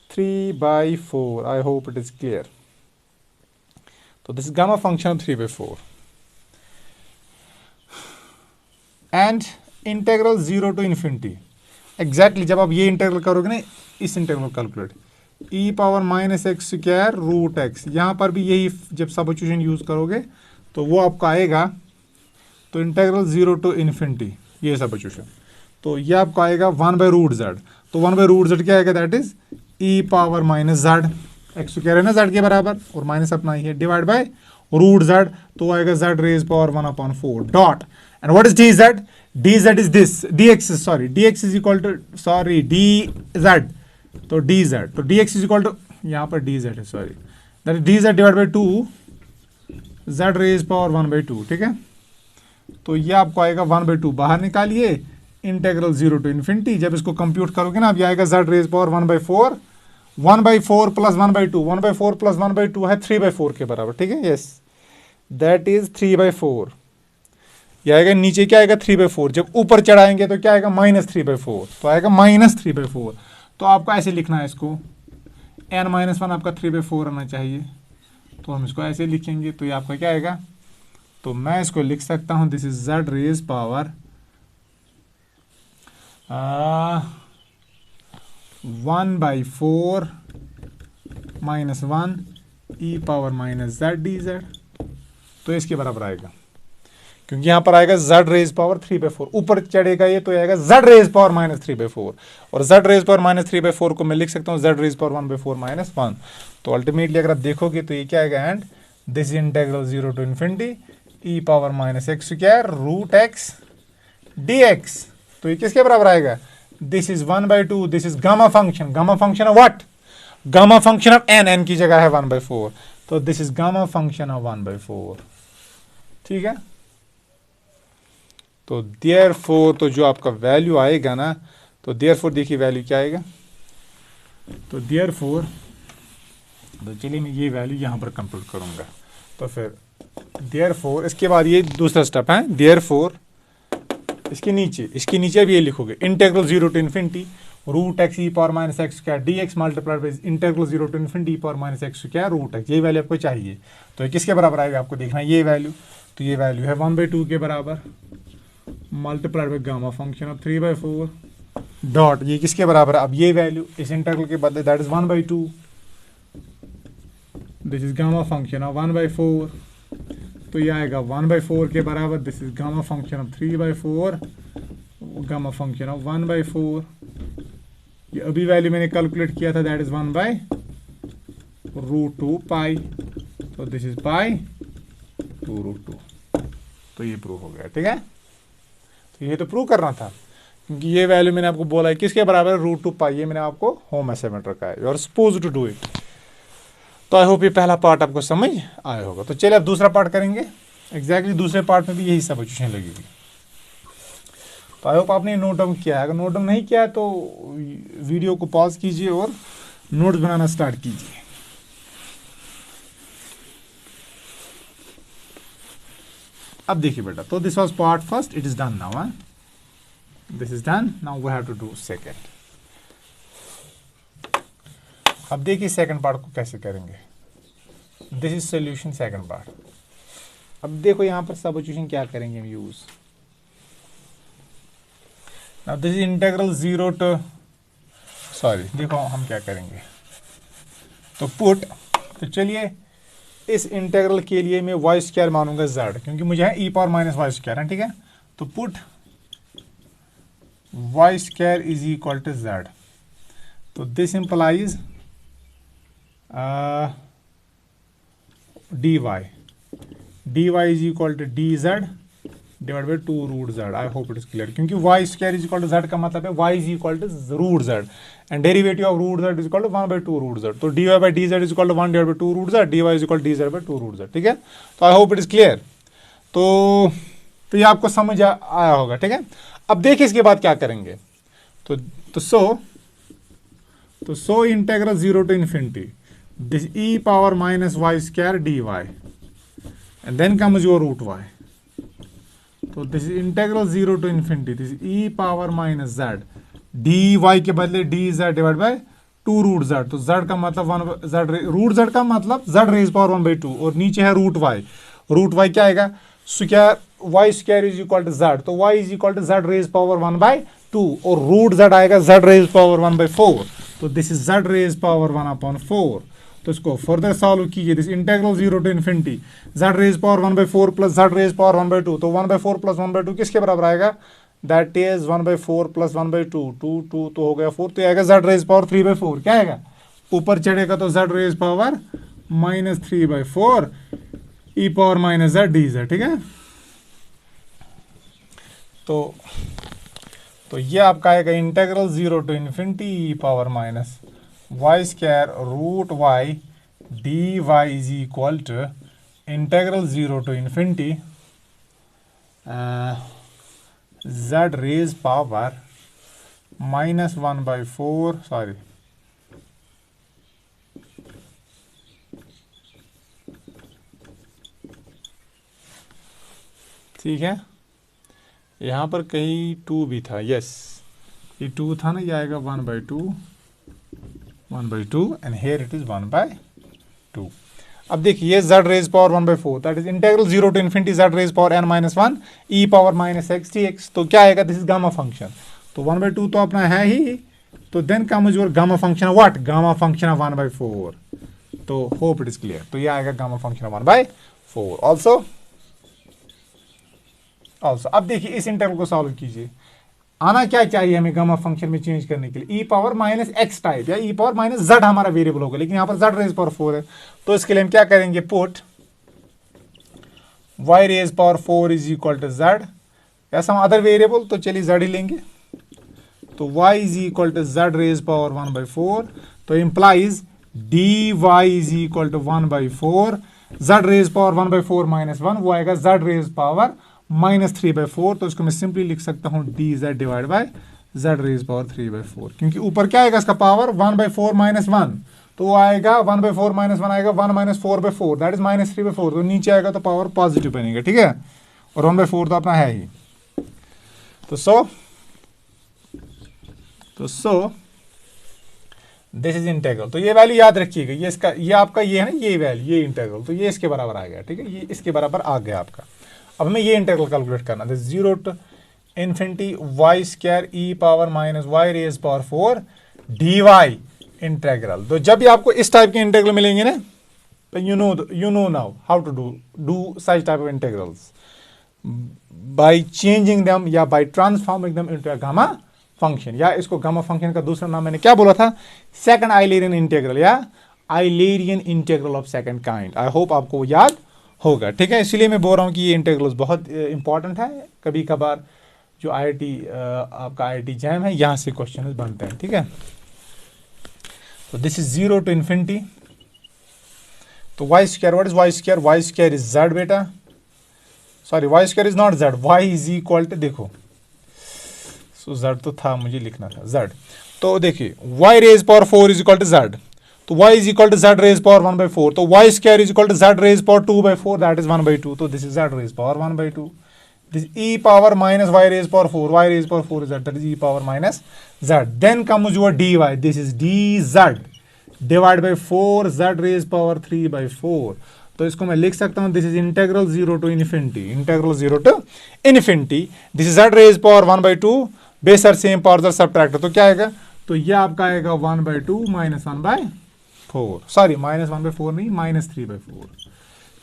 3/4. I hope it is clear. So this is gamma function of 3/4. And integral 0 to infinity. Exactly जब आप ये integral करोगे ना, इस integral calculate e power minus x square root x, यहाँ पर भी यही जब सब्स्टिट्यूशन यूज करोगे तो वो आपका आएगा, तो इंटीग्रल 0 to infinity ये सब्स्टिट्यूशन, तो ये आपका आएगा 1/√z. तो 1/√z क्या आएगा, that is e power minus z, x square है ना z के बराबर और माइनस अपना ही है, डिवाइड बाय रूट z, तो आएगा z raise power 1/4 dot. And what is dz? dz is this, dx sorry, dx is equal to sorry dz, तो dz, तो dx इज इक्वल टू यहाँ पर dz है sorry, that is dz divide by 2 z raise power 1/2. ठीक है, तो ये आपको आएगा 1/2, बाहर निकालिए, इंटीग्रल 0 to infinity. जब इसको कंप्यूट करोगे ना, अब ये आएगा z raise power 1/4, 1/4 plus 1/2, 1/4 plus 1/2 है 3/4 के बराबर. ठीक है, यस, दैट इज 3/4. ये आएगा नीचे क्या आएगा 3/4, जब ऊपर चढ़ाएंगे तो क्या आएगा -3/4, तो आएगा -3/4. तो आपको ऐसे लिखना है इसको, n-1 आपका 3/4 आना चाहिए, तो हम इसको ऐसे लिखेंगे, तो ये आपका क्या आएगा, तो मैं इसको लिख सकता हूं, this is z raise power 1/4 minus 1 e power minus z dz, तो इसके बराबर आएगा, क्योंकि यहां पर आएगा z रेज पावर 3/4, ऊपर चढ़ेगा ये तो आएगा z रेज पावर -3/4, और z रेज पावर -3/4 को मैं लिख सकता हूं z रेज पावर 1/4 माइनस 1. तो अल्टीमेटली अगर आप देखोगे तो ये क्या आएगा, and this integral 0 to infinity e power minus x square root x dx, तो ये किसके बराबर आएगा, this is 1/2, this is gamma function, gamma function of what, gamma function of n की जगह है 1/4, तो this is gamma function of 1/4. ठीक है, तो देयरफॉर, तो जो आपका वैल्यू आएगा ना, तो देयरफॉर देखिए वैल्यू क्या आएगा, तो देयरफॉर, तो चलिए मैं ये वैल्यू यहाँ पर कंप्यूट करूँगा, तो फिर देयरफॉर, इसके बाद ये दूसरा स्टेप है, देयरफॉर इसके नीचे अब ये लिखोगे, integral 0 to infinity root x e power minus x square dx multiplied by integral 0 to infinity e power minus x square root x, ये वैल्यू आपको चाहिए, तो ये किसके बराबर आएगा आपको देखना है, ये वैल्यू, तो ये वैल्यू है 1/2 के बराबर multiplied by gamma function of 3/4 dot, ये किसके बराबर है, अब ये वैल्यू इस इंटीग्रल के बदले, that is 1/2, this is gamma function of 1/4, तो ये आएगा 1/4 के बराबर, this is gamma function of 3/4, gamma function of 1/4, ये अभी वैल्यू मैंने कैलकुलेट किया था, दैट इज 1/√2 पाई, तो दिस इज पाई 2√2, तो ये प्रूव हो गया. ठीक है, तो ये तो प्रूव करना था, क्योंकि ये वैल्यू मैंने आपको बोला है किसके बराबर है, √2 पाई, ये मैंने आपको होम असाइनमेंट रखा है, you are supposed to do it. तो आई होप ये पहला पार्ट आपको समझ आया होगा. तो चलिए अब दूसरा पार्ट करेंगे. एग्जैक्टली दूसरे पार्ट में भी यही सब्स्टिट्यूशन लगेगी. तो आई होप आपने नोट डाउन किया है. अगर नोट डाउन नहीं किया है तो वीडियो को पॉज कीजिए और नोट्स बनाना स्टार्ट कीजिए. अब देखिए बेटा, तो this was part first, it is done now. This is done, now we have to do second. अब देखिए सेकंड पार्ट को कैसे करेंगे. This is solution second part. अब देखो यहां पर सब्स्टिट्यूशन क्या करेंगे हम use. Now this is integral 0 to, sorry देखो हम क्या करेंगे, तो पुट, तो चलिए इस इंटीग्रल के लिए मैं वाई स्क्वायर मानूंगा z, क्योंकि मुझे है e power minus y square है. ठीक है, तो put y square is equal to z, तो this implies dy is equal to dz divide by 2√z. I hope it is clear, क्योंकि y square is equal to z का मतलब है y is equal to √z and derivative of √z is equal to 1/2√z. तो dy by dz is equal to 1 divide by 2√z, dy is equal to dz by 2√z. ठीक है, तो I hope it is clear. तो ये आपको समझ आया होगा. ठीक है, अब देखिए इसके बाद क्या करेंगे. तो so integral 0 to infinity this e power minus y square dy and then comes your root y. So this is integral 0 to infinity, this is e power minus z dy के बदले dz divided by to root z, तो z का मतलब one Z, root Z का मतलब Z raise power 1/2, और नीचे है रूट वाई क्या आएगा, square y square is equal to Z, तो y is equal to Z raise power 1/2, और रूट जेड आएगा जेड रेज पावर 1/4, तो this is Z raise power 1/4। तो इसको फर्दर सॉल्व कीजिए, this integral 0 to infinity z raise power 1/4 plus z raise power 1/2, तो 1/4 plus 1/2 किसके बराबर आएगा, दैट इज 1/4 प्लस 1/2, 2 तो हो गया 4, तो आएगा जेड रेज पावर 3/4, क्या आएगा, ऊपर चढ़ेगा तो z raise power -3/4 e power minus z d z, ठीक है। तो ये आपका आएगा integral 0 to infinity e power minus y square root y d y is equal to integral 0 to infinity z raise power -1/4, sorry ठीक है, यहाँ पर कहीं 2 भी था, यस ये 2 था ना, ये आएगा 1/2 एंड हेयर इट इज 1/2। अब देखिए ये z raise power 1/4 that is integral 0 to infinity z raise power n-1 e power -x dx, तो क्या आएगा, दिस इज गामा फंक्शन, तो 1/2 तो अपना है ही, तो then comes your gamma function what, gamma function of 1/4, तो होप इट इज क्लियर, तो ये आएगा गामा फंक्शन ऑफ 1/4 ऑल्सो। अब देखिए इस इंटीग्रल को सॉल्व कीजिए, आना क्या चाहिए हमें गामा फंक्शन में चेंज करने के लिए, ई पावर -x टाइप या ई पावर -z हमारा वेरिएबल होगा, लेकिन यहाँ पर z रेज पावर 4 है, तो इसके लिए हम क्या करेंगे, put y raise power 4 is equal to z, ऐसा हम अदर वेरिएबल, तो चलिए z ही लेंगे, तो y is equal to z raise power 1/4, तो implies dy is equal to 1/4 z raise power 1/4 -1, वो आएगा z रेज पावर -3/4, तो इसको मैं सिंपली लिख सकता हूँ dz divide by z raise power 3/4, क्योंकि ऊपर क्या आएगा इसका पावर 1/4 -1, तो वो आएगा 1/4 -1 आएगा 1 -4/4 दैट इज -3/4, तो नीचे आएगा तो पावर पॉजिटिव बनेगा, ठीक है, और 1/4 तो अपना है ही, तो सो दिस इज इंटीग्रल, तो ये वैल्यू याद रखिएगा, ये इसका ये आपका ये है ना, ये वैल्यू ये इंटीग्रल, तो ये इसके बराबर आ गया, ठीक है, ये इसके बराबर आ गया आपका। अब हमें ये इंटीग्रल कैलकुलेट करना है, 0 to infinity y square e power -y raise power 4 dy integral, तो जब भी आपको इस टाइप के इंटीग्रल मिलेंगे ना, तो you know now how to do such type of integrals by changing them या by transforming them into a gamma function, या इसको गामा फंक्शन का दूसरा नाम मैंने क्या बोला था, सेकंड आइलेरियन इंटीग्रल या Eulerian integral of second kind, I hope आपको याद होगा, ठीक है, इसलिए मैं बोल रहा हूँ कि ये इंटीग्रल्स बहुत इंपॉर्टेंट है, कभी कभार जो आपका IIT जैम है यहाँ से क्वेश्चन बनते हैं, ठीक है। तो दिस इज 0 टू इन्फिनिटी, तो y square, what is y square, y square is z बेटा, sorry y square is not z, y is equal to, देखो सो जेड तो था, मुझे लिखना था जेड, तो देखिए Y raise power 4 is equal to Z, तो y is equal to Z raise power 1/4, तो y square is equal to Z raise power 2/4 that is 1/2, तो this is Z raise power 1/2, this e power minus y raise power 4, y raise power 4 is that is e power minus z, then comes your dy, this is dz divide by 4 z raise power 3/4, तो इसको मैं लिख सकता हूं, this is integral 0 to infinity, integral 0 to infinity, this is z raise power 1/2 base और same power subtract, तो क्या आएगा, तो ये आपका आएगा 1/2 -1/4, सॉरी -1/4 नहीं -3/4,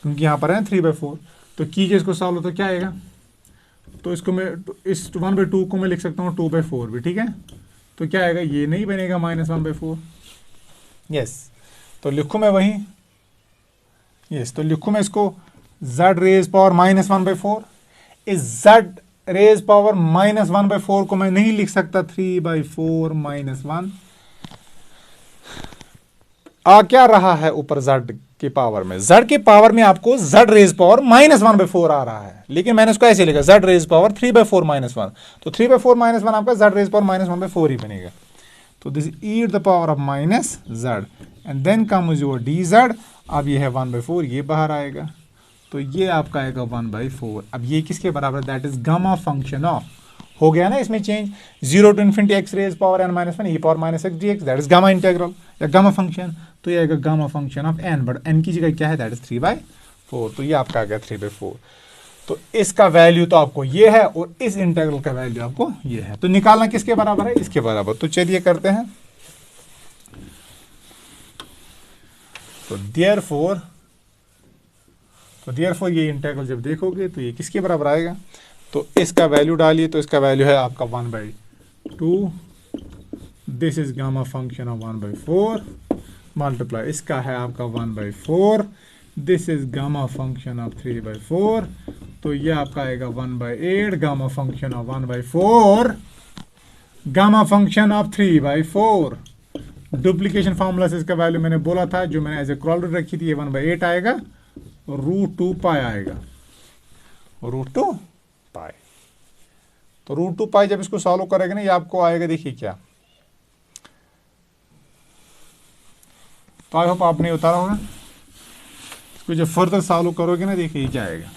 क्योंकि यहाँ पर है 3/4, तो कीजिए इसको सॉल्व, तो क्या आएगा, तो इसको मैं इस 1/2 को मैं लिख सकता हूँ 2/4 भी, ठीक है, तो क्या आएगा, ये नहीं बनेगा -1/4, यस, तो लिखूँ मैं वही, यस, तो लिखूँ मैं इसको z रेज पावर -1/4, इस z रेज पावर -1/4 को मैं नहीं लिख सकता 3/4 -1, आ क्या रहा है ऊपर z के पावर में, z के पावर में आपको z रेज पावर -1/4 आ रहा है, लेकिन मैंने इसको ऐसे लिखा z रेज पावर 3/4 -1, तो 3/4 -1 आपका z रेज पावर -1/4 ही बनेगा, तो this e to the power of -z and then comes your dz, अब ये है 1/4, ये बाहर आएगा, तो ये आपका आएगा 1/4, अब ये किसके बराबर है, that is gamma function of हो गया ना इसमें change, 0 to infinity x raised power n minus 1 e power minus x dx, that is gamma integral या गामा फंक्शन। तो ये आएगा gamma function of n, but n की जगह क्या है, दैट इज 3/4। तो ये आपका आ गया 3/4। तो इसका वैल्यू तो आपको ये है और इस इंटीग्रल का वैल्यू आपको ये है। तो निकालना किसके बराबर है, इसके बराबर। तो चलिए करते हैं। तो देयरफॉर ये इंटीग्रल जब देखोगे तो ये किसके बराबर आएगा, तो इसका वैल्यू डालिए, तो इसका वैल्यू है आपका 1/2। This is gamma function of 1/4 multiply इसका है आपका 1/4। This is gamma function of 3/4। तो ये आपका आएगा 1/8 gamma function of 1/4 gamma function of 3/4। Duplication formula से इसका वैल्यू मैंने बोला था, जो मैंने एज ए क्रॉलर रखी थी, ये 1/8 आएगा, √2 पाई आएगा, √2 पाई। तो √2 पाई जब इसको सॉल्व करेंगे ना, ये आपको आएगा, देखिए क्या, तो आई होप आपने उतारा होगा। इसको जब फर्दर सॉल्व करोगे ना, देखिए क्या आएगा।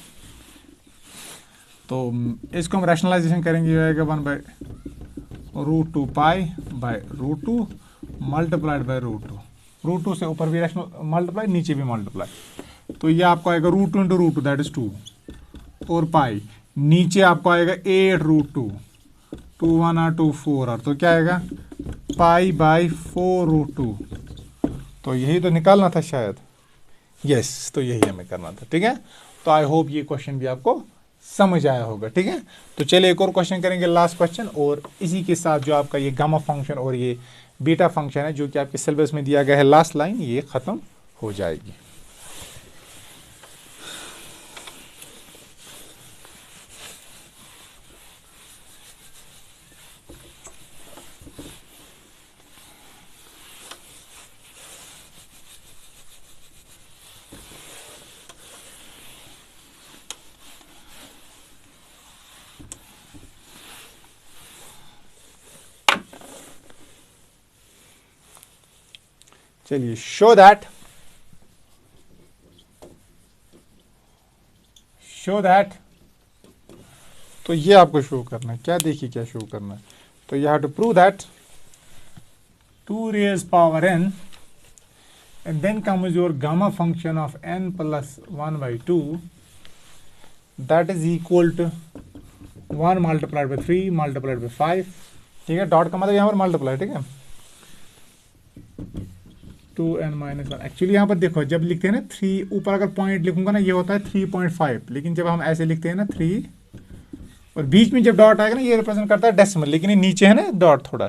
तो इसको हम रैशनलाइजेशन करेंगे, ये आएगा 1/√2 पाई बाय √2 मल्टीप्लाइड बाय √2। √2 से ऊपर भी रैशनल मल्टीप्लाई, नीचे भी मल्टीप्लाई। तो ये आपको आएगा √2 इंटू √2 दैट इज 2 और पाई, नीचे आपको आएगा 8√2, 2 1 r 2 4 r, तो क्या आएगा पाई बाई 4√2। तो यही तो निकालना था शायद, यस, तो यही हमें करना था। ठीक है, तो आई होप ये क्वेश्चन भी आपको समझ आया होगा। ठीक है, तो चलिए एक और क्वेश्चन करेंगे, लास्ट क्वेश्चन, और इसी के साथ जो आपका ये गामा फंक्शन और ये बीटा फंक्शन है, जो कि आपके सिलेबस में दिया गया है, लास्ट लाइन, ये खत्म हो जाएगी। चलिए, शो दैट तो ये आपको शो करना है, क्या देखिए क्या शो करना है। तो you have to prove that 2 raised power n and then comes your gamma function of n plus 1/2 that is equal to 1 multiplied by 3 multiplied by 5। ठीक है, डॉट का मतलब यहाँ पर मल्टीप्लाई। ठीक है, 2n-1। एक्चुअली यहाँ पर देखो, जब लिखते हैं ना 3, ऊपर अगर पॉइंट लिखूंगा ना, ये होता है 3.5, लेकिन जब हम ऐसे लिखते हैं ना 3, और बीच में जब डॉट आएगा ना, ये रिप्रेजेंट करता है डेसिमल, लेकिन ये नीचे है ना डॉट थोड़ा,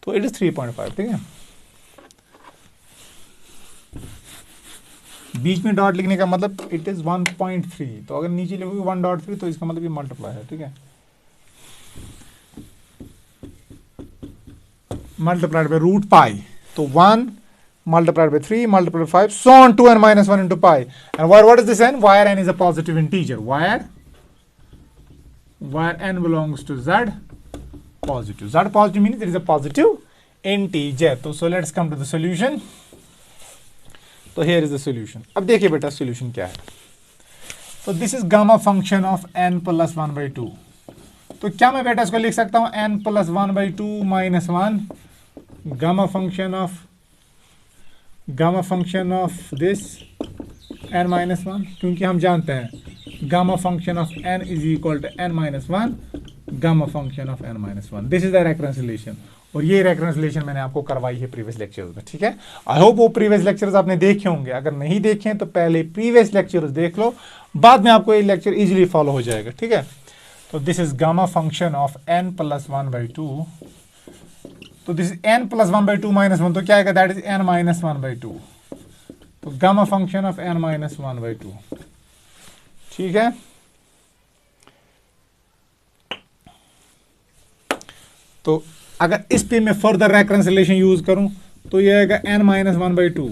तो इट इज 3.5। ठीक है, बीच में डॉट लिखने का मतलब इट इज 1.3, तो अगर नीचे लिखोगे 1.3 तो इसका मतलब ये मल्टीप्लाई है। ठीक है, मल्टीप्लाइड बाय √π, तो 1 multiplied by 3 multiplied by 5 so on 2n-1 into pi, and what is this n? Where n is a positive integer, where n belongs to z positive means there is a positive integer। तो so let's come to the solution। तो here is the solution। अब देखिए बेटा solution क्या है। तो this is gamma function of n plus 1/2। तो क्या मैं बेटा इसको लिख सकता हूं n plus 1/2 minus 1 gamma function of this n-1, क्योंकि हम जानते हैं गामा function of n is equal to n-1 gamma function of n-1। This is the recurrence relation, और ये रेकरेंसिलेशन मैंने आपको करवाई है प्रीवियस लेक्चर्स में। ठीक है, आई होप वो प्रीवियस लेक्चर्स आपने देखे होंगे, अगर नहीं देखे तो पहले प्रीवियस लेक्चर्स देख लो, बाद में आपको ये लेक्चर इजीली फॉलो हो जाएगा। ठीक है, तो this is gamma function of n plus 1/2। तो this is n plus 1/2 minus 1, तो क्या आएगा, दैट इज n-1/2। तो गामा फंक्शन ऑफ n-1/2। ठीक है, तो अगर इस पे मैं फर्दर रेकरेंसिलेशन यूज करूं तो ये आएगा n-1/2,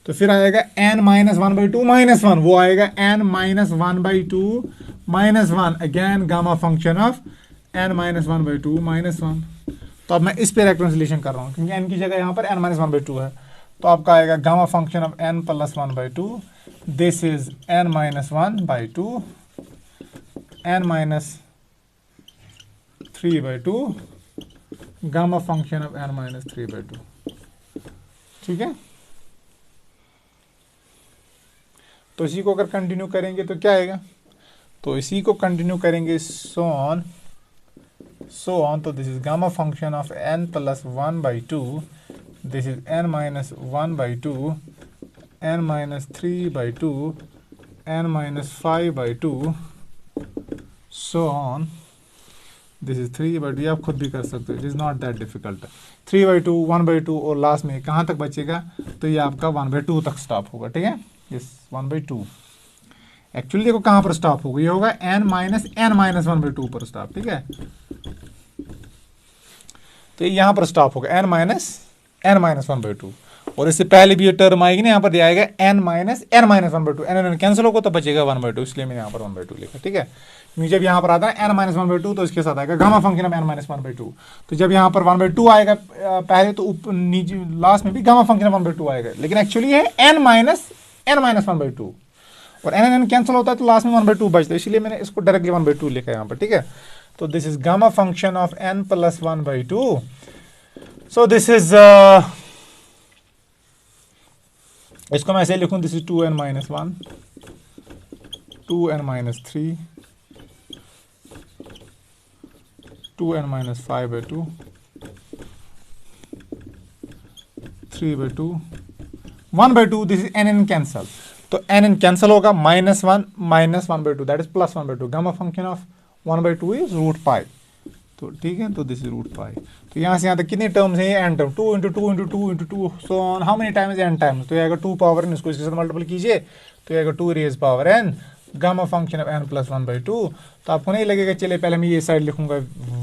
तो फिर आएगा n-1/2 minus 1, वो आएगा n-1/2 minus 1, again gamma function of n-1/2 minus 1। तो अब मैं इस पे रेकरेंसिलेशन कर रहा हूँ, क्योंकि n की जगह यहाँ पर n-1/2 है, तो आपका आएगा gamma function of n plus 1/2, this is n-1/2 n-3 3/2 gamma function of n minus 3/2। ठीक है, तो इसी को अगर कंटिन्यू करेंगे तो क्या आएगा, तो इसी को कंटिन्यू करेंगे सो ऑन तो this is gamma function of n plus 1/2, this is n minus 1/2, n minus 3/2, n minus 5/2, so on, this is 3/2। आप खुद भी कर सकते हो, it is not that difficult. 3/2, 1/2 और लास्ट में कहाँ तक बचेगा, तो ये आपका 1/2 तक स्टॉप होगा। ठीक है, यस 1/2 एक्चुअली देखो कहाँ पर स्टॉप होगा, ये होगा n माइनस 1/2 पर स्टॉप। ठीक है, तो यहाँ पर स्टॉप होगा n माइनस 1/2, और इससे पहले भी ये टर्म आएगी ना, यहाँ पर दिया आएगा n माइनस 1/2, n कैंसिल होगा तो बचेगा 1/2, इसलिए मैंने यहाँ पर 1/2 लिखा। ठीक है, क्योंकि जब यहाँ पर आता है n माइनस 1/2 तो इसके साथ आएगा gamma function of n minus 1/2। तो जब यहाँ पर 1/2 आएगा पहले, तो नीचे लास्ट में भी गामा फंक्शन ऑफ 1/2 आएगा, लेकिन एक्चुअली है n माइनस 1/2, और n कैंसिल होता है तो लास्ट में 1/2 बचता है, इसलिए मैंने इसको डायरेक्टली 1/2 लिखा है यहाँ पर। ठीक है, तो this is gamma function of n plus 1/2। So this is इसको मैं ऐसे लिखूं, this is 2n minus 1, 2n minus 3, 2n minus 5/2, 3/2, 1/2, this is n cancel, तो n कैंसल होगा, -1 minus 1/2 that is plus 1/2, gamma function of 1/2 is √π। तो ठीक है, तो दिस इज √π। तो यहाँ से यहाँ तक कितनी टर्म्स हैं, n term, 2 × 2 × 2 × 2 so on, how many times, n times, तो ये आएगा 2 पावर n, इसको इसके साथ मल्टीपल कीजिए तो ये आएगा 2 raise power n, gamma function of n plus 1/2। तो आपको नहीं लगेगा, चलिए पहले मैं ये साइड लिखूंगा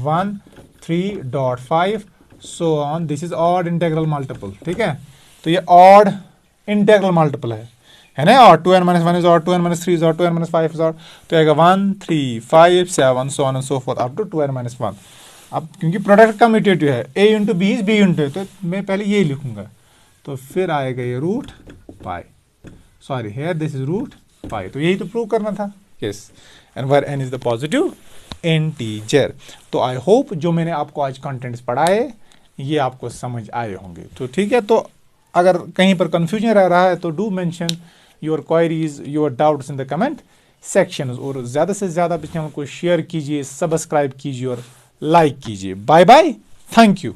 1 3.5 so on, this is odd integral multiple. ठीक है, तो ये ऑड इंटेग्रल मल्टीपल है ना, और 2n minus 1 is odd, 2n minus 3 is odd, 2n minus 5 is odd, तो आएगा 1 3 5 7 so on and so forth up to 2n minus 1। अब क्योंकि प्रोडक्ट कम्यूटेटिव है, a into B is b into, तो मैं पहले ये लिखूंगा, तो फिर आएगा ये √π, सॉरी हेयर दिस इज √π। तो यही तो प्रूव करना था, yes, and where n is the positive integer. तो आई होप जो मैंने आपको आज कंटेंट्स पढ़ाए ये आपको समझ आए होंगे। तो ठीक है, तो अगर कहीं पर कंफ्यूजन रह रहा है तो do mention your queries, your doubts in the comment section, और ज़्यादा से ज़्यादा चैनल को शेयर कीजिए, सब्सक्राइब कीजिए और लाइक कीजिए। Bye bye, thank you.